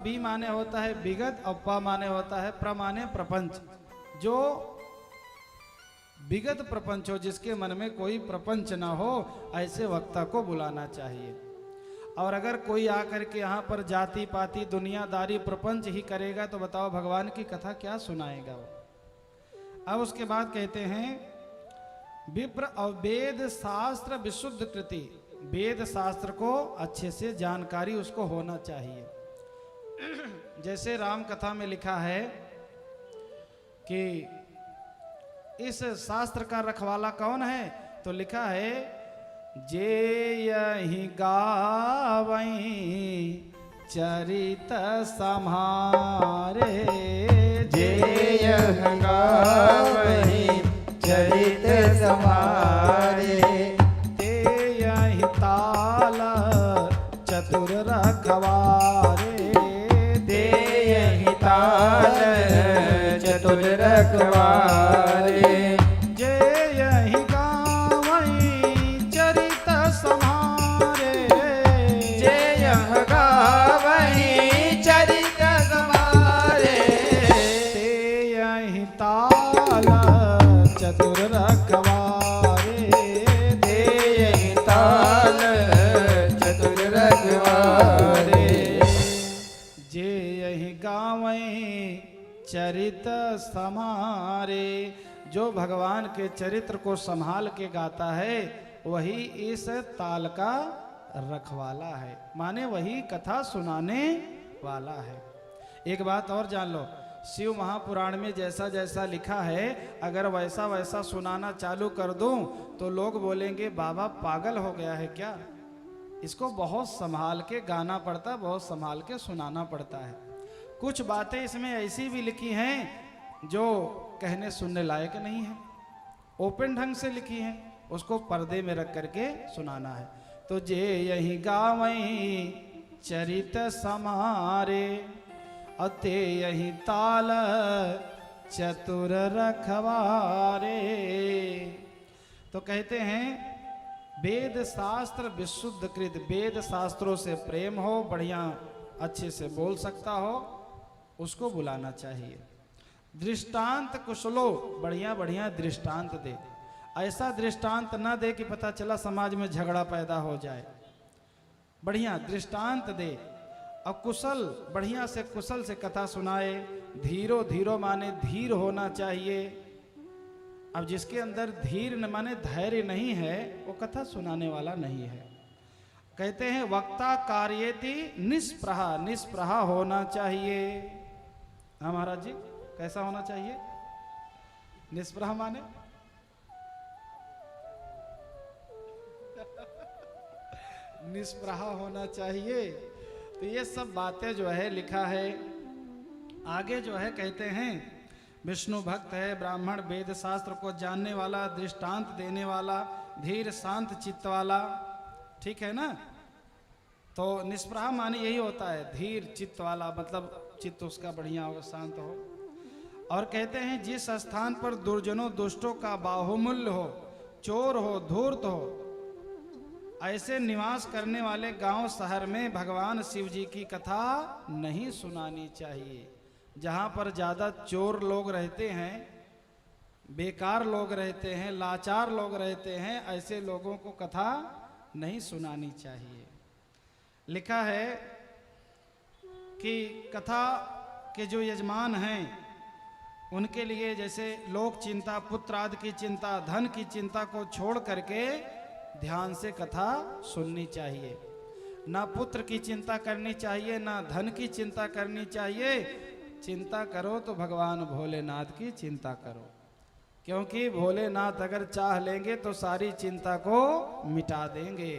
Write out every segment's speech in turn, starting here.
B माने होता है विगत और प माने होता है प्रमाने प्रपंच। जो विगत प्रपंच हो, जिसके मन में कोई प्रपंच ना हो, ऐसे वक्ता को बुलाना चाहिए। और अगर कोई आकर के यहाँ पर जाति पाति दुनियादारी प्रपंच ही करेगा तो बताओ भगवान की कथा क्या सुनाएगा वो। अब उसके बाद कहते हैं विप्र और वेद शास्त्र विशुद्ध कृति, वेद शास्त्र को अच्छे से जानकारी उसको होना चाहिए। जैसे राम कथा में लिखा है कि इस शास्त्र का रखवाला कौन है, तो लिखा है जे यही गावई चरित सम्हारे, जे यही गावई चरित सम्हारे, ते यही ताल चतुर रखवारे, ते यही ताल चतुर रखवारे, जे यही गावई चरित सम्हारे, जे यह गावई चरित सम्हारे, ते यही ताल चतुर रखवारे, ते यही ताल चतुर रखवारे, जे यही गावई चरित समारे। जो भगवान के चरित्र को संभाल के गाता है वही इस ताल का रखवाला है, माने वही कथा सुनाने वाला है। एक बात और जान लो, शिव महापुराण में जैसा जैसा लिखा है अगर वैसा वैसा सुनाना चालू कर दूं तो लोग बोलेंगे बाबा पागल हो गया है क्या। इसको बहुत संभाल के गाना पड़ता है, बहुत संभाल के सुनाना पड़ता है। कुछ बातें इसमें ऐसी भी लिखी हैं जो कहने सुनने लायक नहीं है, ओपन ढंग से लिखी हैं, उसको पर्दे में रख करके सुनाना है। तो जे यही गावई चरित समारे, अते यही ताल चतुर रखवारे। तो कहते हैं वेद शास्त्र विशुद्ध कृत, वेद शास्त्रों से प्रेम हो, बढ़िया अच्छे से बोल सकता हो, उसको बुलाना चाहिए। दृष्टांत कुशलो, बढ़िया बढ़िया दृष्टांत दे, ऐसा दृष्टांत ना दे कि पता चला समाज में झगड़ा पैदा हो जाए। बढ़िया दृष्टांत दे और कुशल, बढ़िया से कुशल से कथा सुनाए। धीरो धीरो माने धीर होना चाहिए। अब जिसके अंदर धीर न माने धैर्य नहीं है वो कथा सुनाने वाला नहीं है। कहते हैं वक्ता कार्येति निष्प्रहा, निष्प्रहा होना चाहिए। हाँ महाराज जी, कैसा होना चाहिए? निष्प्रहा माने निष्प्रहा होना चाहिए। तो ये सब बातें जो है लिखा है। आगे जो है कहते हैं विष्णु भक्त है, ब्राह्मण, वेद शास्त्र को जानने वाला, दृष्टांत देने वाला, धीर शांत चित्त वाला, ठीक है ना। तो निष्प्रहा माने यही होता है, धीर चित्त वाला, मतलब चित्त उसका बढ़िया हो, शांत हो। और कहते हैं जिस स्थान पर दुर्जनों दुष्टों का बाहुमूल्य हो, चोर हो, धूर्त हो, ऐसे निवास करने वाले गांव शहर में भगवान शिव जी की कथा नहीं सुनानी चाहिए। जहां पर ज्यादा चोर लोग रहते हैं, बेकार लोग रहते हैं, लाचार लोग रहते हैं, ऐसे लोगों को कथा नहीं सुनानी चाहिए। लिखा है कि कथा के जो यजमान हैं उनके लिए जैसे लोक चिंता, पुत्र आदि की चिंता, धन की चिंता को छोड़ करके ध्यान से कथा सुननी चाहिए। ना पुत्र की चिंता करनी चाहिए, ना धन की चिंता करनी चाहिए। चिंता करो तो भगवान भोलेनाथ की चिंता करो, क्योंकि भोलेनाथ अगर चाह लेंगे तो सारी चिंता को मिटा देंगे।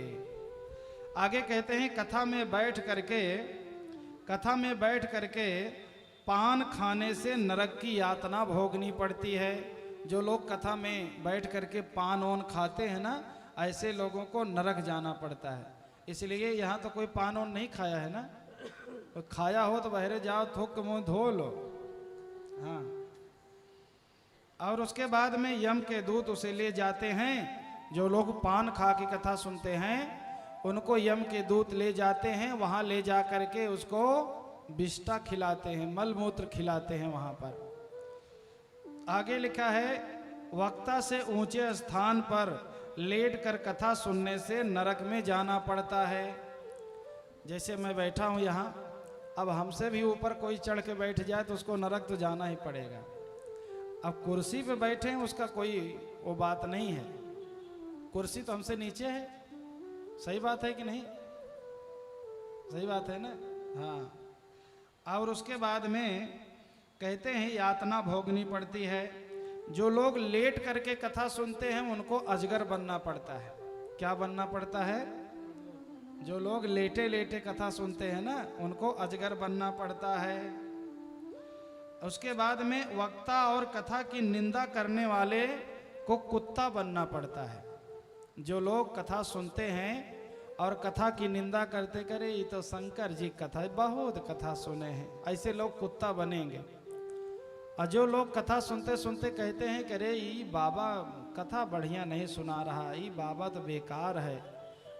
आगे कहते हैं कथा में बैठ करके पान खाने से नरक की यातना भोगनी पड़ती है। जो लोग कथा में बैठ करके पान ओन खाते हैं ना, ऐसे लोगों को नरक जाना पड़ता है। इसलिए यहाँ तो कोई पान ओन नहीं खाया है ना, तो खाया हो तो बहरे जाओ, थूक मुंह धो लो। हाँ, और उसके बाद में यम के दूत उसे ले जाते हैं। जो लोग पान खा की कथा सुनते हैं उनको यम के दूत ले जाते हैं, वहां ले जा करके उसको विष्ठा खिलाते हैं, मलमूत्र खिलाते हैं वहां पर। आगे लिखा है, वक्ता से ऊंचे स्थान पर लेट कर कथा सुनने से नरक में जाना पड़ता है। जैसे मैं बैठा हूं यहाँ, अब हमसे भी ऊपर कोई चढ़ के बैठ जाए तो उसको नरक तो जाना ही पड़ेगा। अब कुर्सी पे बैठे हैं उसका कोई वो बात नहीं है, कुर्सी तो हमसे नीचे है। सही बात है कि नहीं? सही बात है ना? हाँ। और उसके बाद में कहते हैं यातना भोगनी पड़ती है। जो लोग लेट करके कथा सुनते हैं उनको अजगर बनना पड़ता है। क्या बनना पड़ता है? जो लोग लेटे लेटे कथा सुनते हैं ना, उनको अजगर बनना पड़ता है। उसके बाद में वक्ता और कथा की निंदा करने वाले को कुत्ता बनना पड़ता है। जो लोग कथा सुनते हैं और कथा की निंदा करते, करे ये तो शंकर जी कथा, बहुत कथा सुने हैं, ऐसे लोग कुत्ता बनेंगे। और जो लोग कथा सुनते सुनते कहते हैं कि अरे ये बाबा कथा बढ़िया नहीं सुना रहा, ये बाबा तो बेकार है,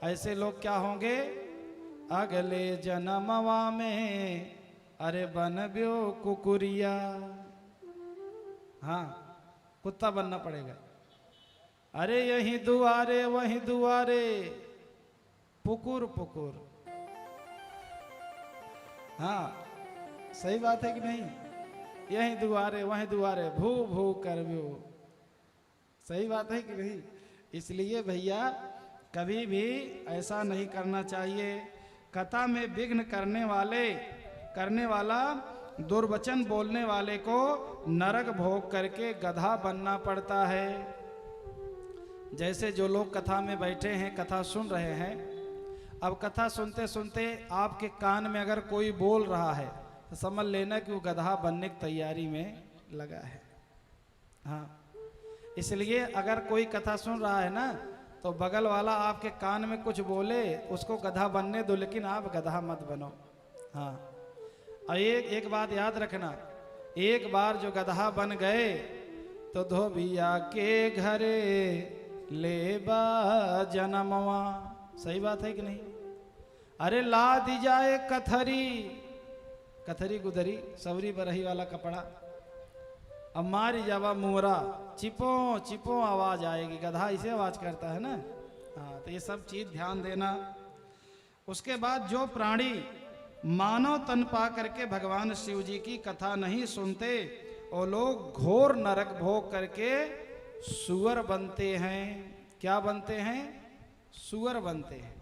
ऐसे लोग क्या होंगे? अगले जन्मवा में अरे बनब्यो कुकुरिया। हाँ, कुत्ता बनना पड़ेगा। अरे यहीं दुआरे वहीं दुआरे पुकुर पुकुर। हाँ, सही बात है कि नहीं? यहीं दुआरे वहीं दुआरे भू भू करब्यो। सही बात है कि नहीं? इसलिए भैया कभी भी ऐसा नहीं करना चाहिए। कथा में विघ्न करने वाला दुर्वचन बोलने वाले को नरक भोग करके गधा बनना पड़ता है। जैसे जो लोग कथा में बैठे हैं, कथा सुन रहे हैं, अब कथा सुनते सुनते आपके कान में अगर कोई बोल रहा है तो समझ लेना कि वो गधा बनने की तैयारी में लगा है। हाँ, इसलिए अगर कोई कथा सुन रहा है ना, तो बगल वाला आपके कान में कुछ बोले, उसको गधा बनने दो, लेकिन आप गधा मत बनो। हाँ, और एक बात याद रखना, एक बार जो गधा बन गए तो धोबिया के घरे लेबा जनमवा। सही बात है कि नहीं? अरे ला दी जाए कथरी, कथरी गुदरी सवरी बरही वाला कपड़ा, अब मारी जावा मुहरा, चिपो चिपो आवाज आएगी। गधा इसे आवाज करता है ना। हाँ, तो ये सब चीज ध्यान देना। उसके बाद जो प्राणी मानव तन पा करके भगवान शिव जी की कथा नहीं सुनते, वो लोग घोर नरक भोग करके सुअर बनते हैं। क्या बनते हैं? सुअर बनते हैं।